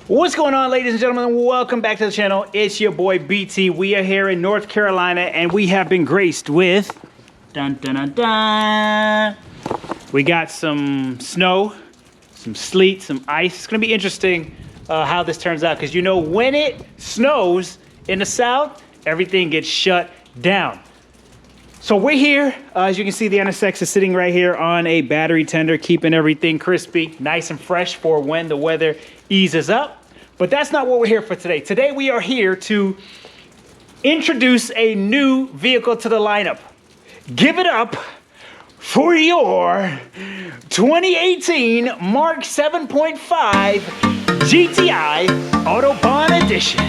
What's going on, ladies and gentlemen? Welcome back to the channel. It's your boy BT. We are here in North Carolina and we have been graced with dun, dun, dun, dun. We got some snow, some sleet, some ice. It's gonna be interesting how this turns out, because you know when it snows in the south, everything gets shut down. So we're here. As you can see, the A-SPEC is sitting right here on a battery tender, keeping everything crispy, nice and fresh for when the weather eases up. But that's not what we're here for today. Today we are here to introduce a new vehicle to the lineup. Give it up for your 2018 Mark 7.5 GTI Autobahn Edition.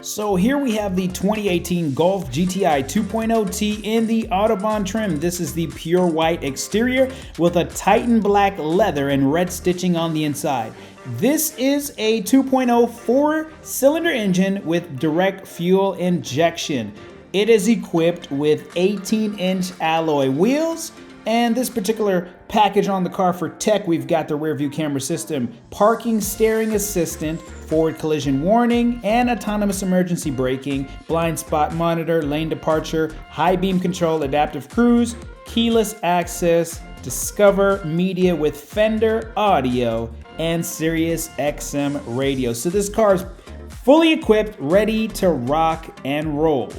So here we have the 2018 Golf GTI 2.0T in the Autobahn trim. This is the pure white exterior with a Titan black leather and red stitching on the inside. This is a 2.0 four-cylinder engine with direct fuel injection. It is equipped with 18-inch alloy wheels. And this particular package on the car for tech, we've got the rear view camera system, parking steering assistant, forward collision warning, and autonomous emergency braking, blind spot monitor, lane departure, high beam control, adaptive cruise, keyless access, Discover media with Fender audio, and Sirius XM radio. So this car is fully equipped, ready to rock and roll.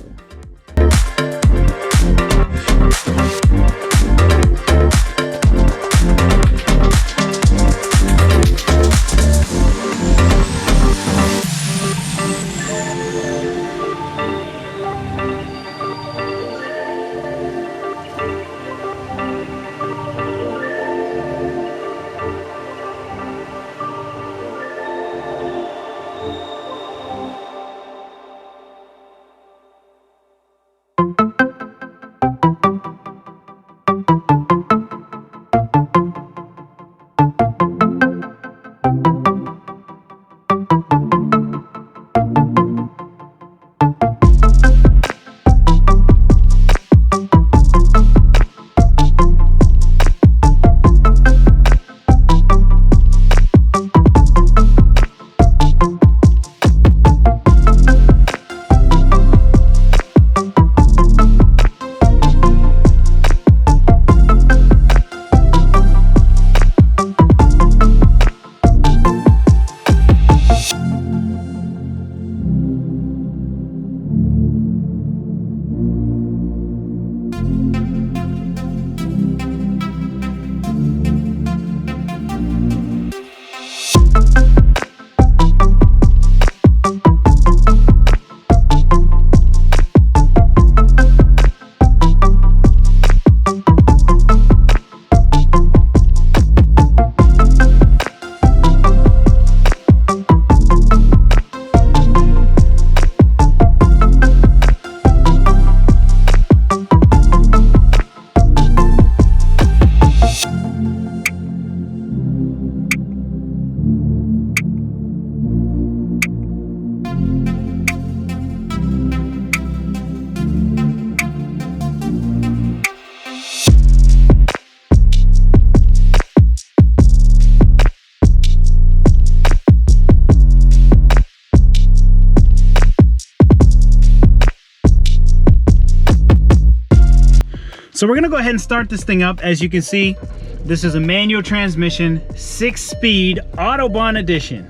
So we're gonna go ahead and start this thing up. As you can see, this is a manual transmission, 6-speed Autobahn edition.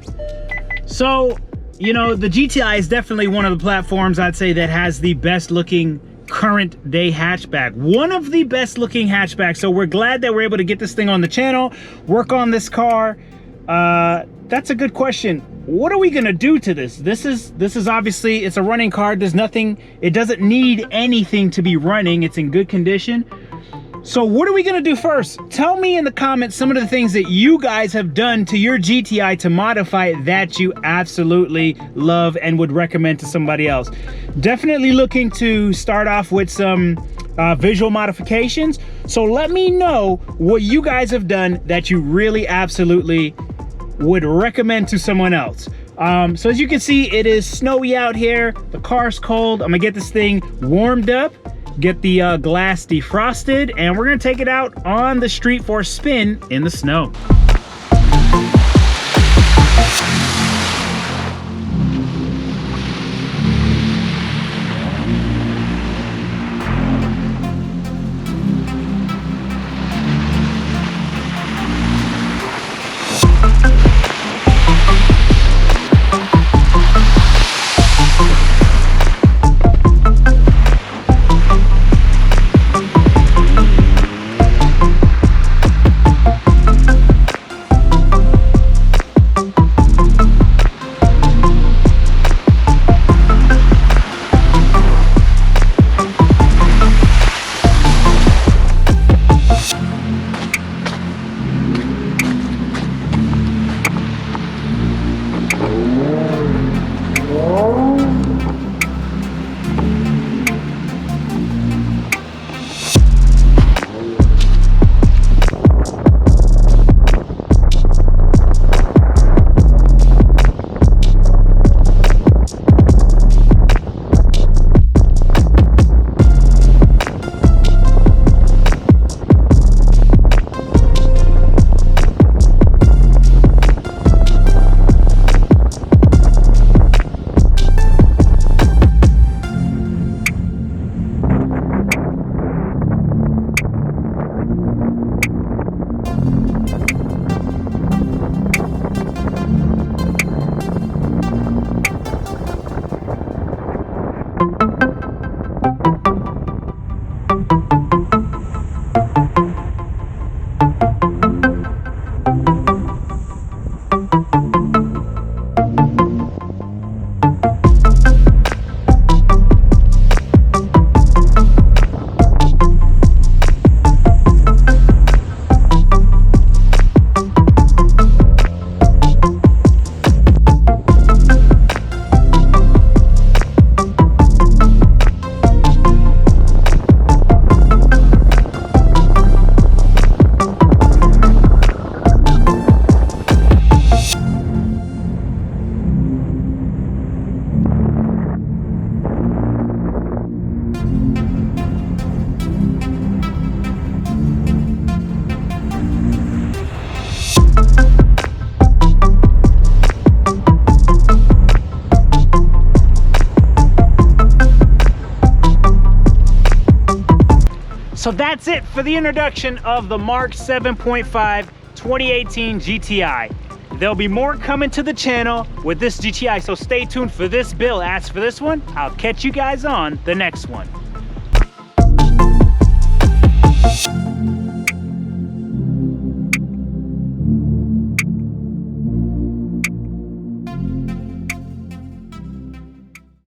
So, you know, the GTI is definitely one of the platforms I'd say that has the best looking current day hatchback. One of the best looking hatchbacks. So we're glad that we're able to get this thing on the channel, work on this car. that's a good question. What are we gonna do to this? This is obviously, it's a running car. There's nothing, it doesn't need anything to be running. It's in good condition. So what are we gonna do first? Tell me in the comments some of the things that you guys have done to your GTI to modify it that you absolutely love and would recommend to somebody else. Definitely looking to start off with some visual modifications. So let me know what you guys have done that you really absolutely would recommend to someone else. So as you can see, it is snowy out here. The car's cold. I'm gonna get this thing warmed up, get the glass defrosted, and we're gonna take it out on the street for a spin in the snow. So that's it for the introduction of the Mark 7.5 2018 GTI. There'll be more coming to the channel with this GTI, so stay tuned for this build. As for this one, I'll catch you guys on the next one.